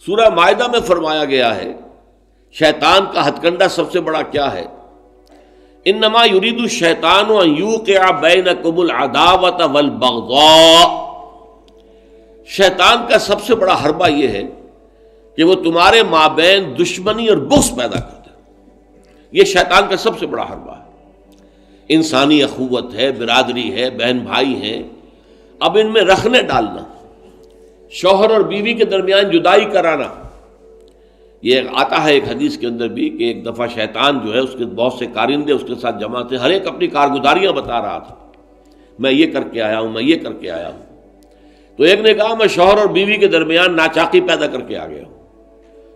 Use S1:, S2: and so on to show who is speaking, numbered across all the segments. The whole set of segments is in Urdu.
S1: سورہ مائدہ میں فرمایا گیا ہے شیطان کا ہتھ کنڈا سب سے بڑا کیا ہے؟ انما یرید الشیطان ان یوقع بینکم العداوۃ والبغضاء، شیطان کا سب سے بڑا حربہ یہ ہے کہ وہ تمہارے مابین دشمنی اور بغض پیدا کر دے. یہ شیطان کا سب سے بڑا حربہ ہے. انسانی اخوت ہے، برادری ہے، بہن بھائی ہیں، اب ان میں رخنے ڈالنا، شوہر اور بیوی کے درمیان جدائی کرانا. یہ آتا ہے ایک حدیث کے اندر بھی کہ ایک دفعہ شیطان جو ہے اس کے بہت سے کارندے اس کے ساتھ جمع تھے، ہر ایک اپنی کارگزاریاں بتا رہا تھا، میں یہ کر کے آیا ہوں، میں یہ کر کے آیا ہوں. تو ایک نے کہا میں شوہر اور بیوی کے درمیان ناچاقی پیدا کر کے آ گیا ہوں.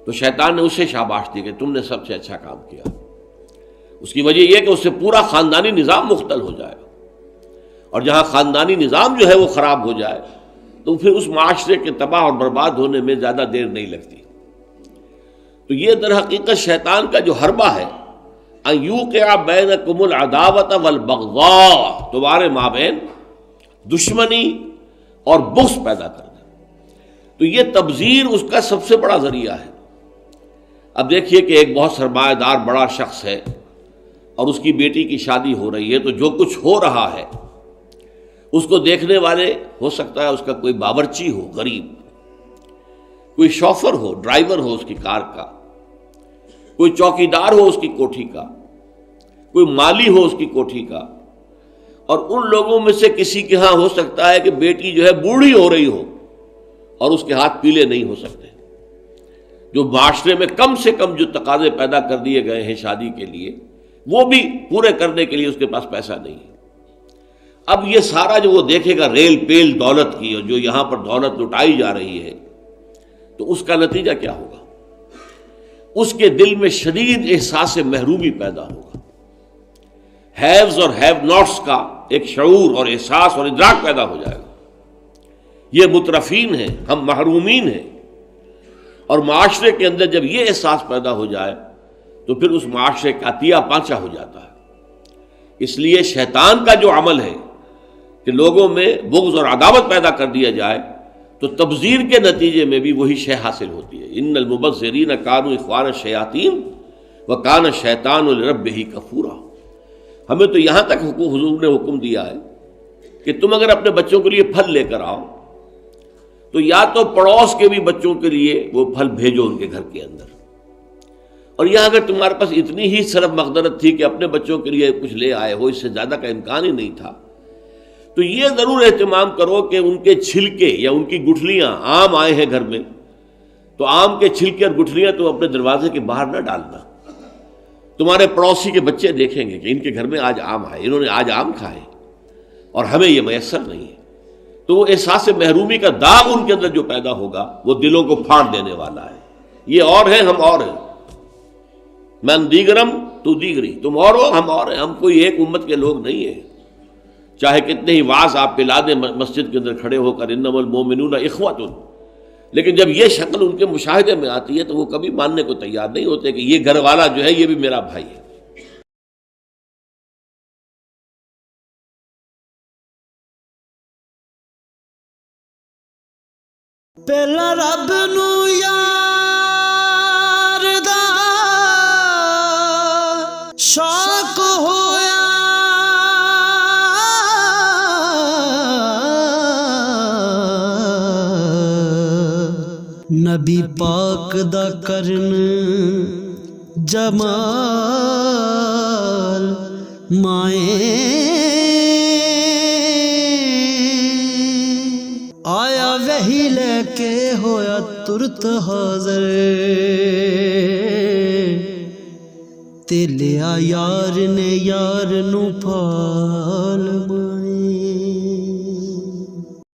S1: تو شیطان نے اسے شاباش دی کہ تم نے سب سے اچھا کام کیا. اس کی وجہ یہ کہ اس سے پورا خاندانی نظام مختل ہو جائے، اور جہاں خاندانی نظام جو ہے وہ خراب ہو جائے تو پھر اس معاشرے کے تباہ اور برباد ہونے میں زیادہ دیر نہیں لگتی. تو یہ در حقیقت شیطان کا جو حربہ ہے ان یوقع بینکم العداوۃ والبغضاء، تمہارے مابین دشمنی اور بغض پیدا کر دے. تو یہ تبذیر اس کا سب سے بڑا ذریعہ ہے. اب دیکھیے کہ ایک بہت سرمایہ دار بڑا شخص ہے اور اس کی بیٹی کی شادی ہو رہی ہے، تو جو کچھ ہو رہا ہے اس کو دیکھنے والے ہو سکتا ہے اس کا کوئی باورچی ہو غریب، کوئی شوفر ہو، ڈرائیور ہو اس کی کار کا، کوئی چوکیدار ہو اس کی کوٹھی کا، کوئی مالی ہو اس کی کوٹھی کا، اور ان لوگوں میں سے کسی کے ہاں ہو سکتا ہے کہ بیٹی جو ہے بوڑھی ہو رہی ہو اور اس کے ہاتھ پیلے نہیں ہو سکتے. جو معاشرے میں کم سے کم جو تقاضے پیدا کر دیے گئے ہیں شادی کے لیے وہ بھی پورے کرنے کے لیے اس کے پاس پیسہ نہیں ہے. اب یہ سارا جو وہ دیکھے گا ریل پیل دولت کی، اور جو یہاں پر دولت لٹائی جا رہی ہے، تو اس کا نتیجہ کیا ہوگا؟ اس کے دل میں شدید احساس محرومی پیدا ہوگا. ہیوز اور ہیو ناٹس کا ایک شعور اور احساس اور ادراک پیدا ہو جائے گا. یہ مترفین ہیں، ہم محرومین ہیں. اور معاشرے کے اندر جب یہ احساس پیدا ہو جائے تو پھر اس معاشرے کا عطیہ پانچا ہو جاتا ہے. اس لیے شیطان کا جو عمل ہے کہ لوگوں میں بغض اور عداوت پیدا کر دیا جائے، تو تبذیر کے نتیجے میں بھی وہی شے حاصل ہوتی ہے. ان المبذرین کانوا اخوان الشیاطین وکان الشیطان لربہ کفورا. ہمیں تو یہاں تک حضور نے حکم دیا ہے کہ تم اگر اپنے بچوں کے لیے پھل لے کر آؤ تو یا تو پڑوس کے بھی بچوں کے لیے وہ پھل بھیجو ان کے گھر کے اندر، اور یہاں اگر تمہارے پاس اتنی ہی صرف مقدرت تھی کہ اپنے بچوں کے لیے کچھ لے آئے ہو، اس سے زیادہ کا امکان ہی نہیں تھا، تو یہ ضرور اہتمام کرو کہ ان کے چھلکے یا ان کی گٹھلیاں، آم آئے ہیں گھر میں تو آم کے چھلکے اور گٹھلیاں تو اپنے دروازے کے باہر نہ ڈالنا. تمہارے پڑوسی کے بچے دیکھیں گے کہ ان کے گھر میں آج آم آئے، انہوں نے آج آم کھائے اور ہمیں یہ میسر نہیں ہے. تو وہ احساس محرومی کا داغ ان کے اندر جو پیدا ہوگا وہ دلوں کو پھاڑ دینے والا ہے. یہ اور ہیں، ہم اور ہیں. من دیگرم تو دیگری، تم اور ہو ہم اور ہیں. ہم کوئی ایک امت کے لوگ نہیں ہیں. چاہے کتنے ہی واعظ آپ پلا دیں مسجد کے اندر کھڑے ہو کر انما المؤمنون اخوۃ، لیکن جب یہ شکل ان کے مشاہدے میں آتی ہے تو وہ کبھی ماننے کو تیار نہیں ہوتے کہ یہ گھر والا جو ہے یہ بھی میرا بھائی ہے.
S2: پہلا رب نو یار دا شوق ہویا، نبی پاک دا کرن جمال مائیں آیا وہی لے کے ہویا ترت حاضر، تے لیا یار نے یار نو پال مائیں.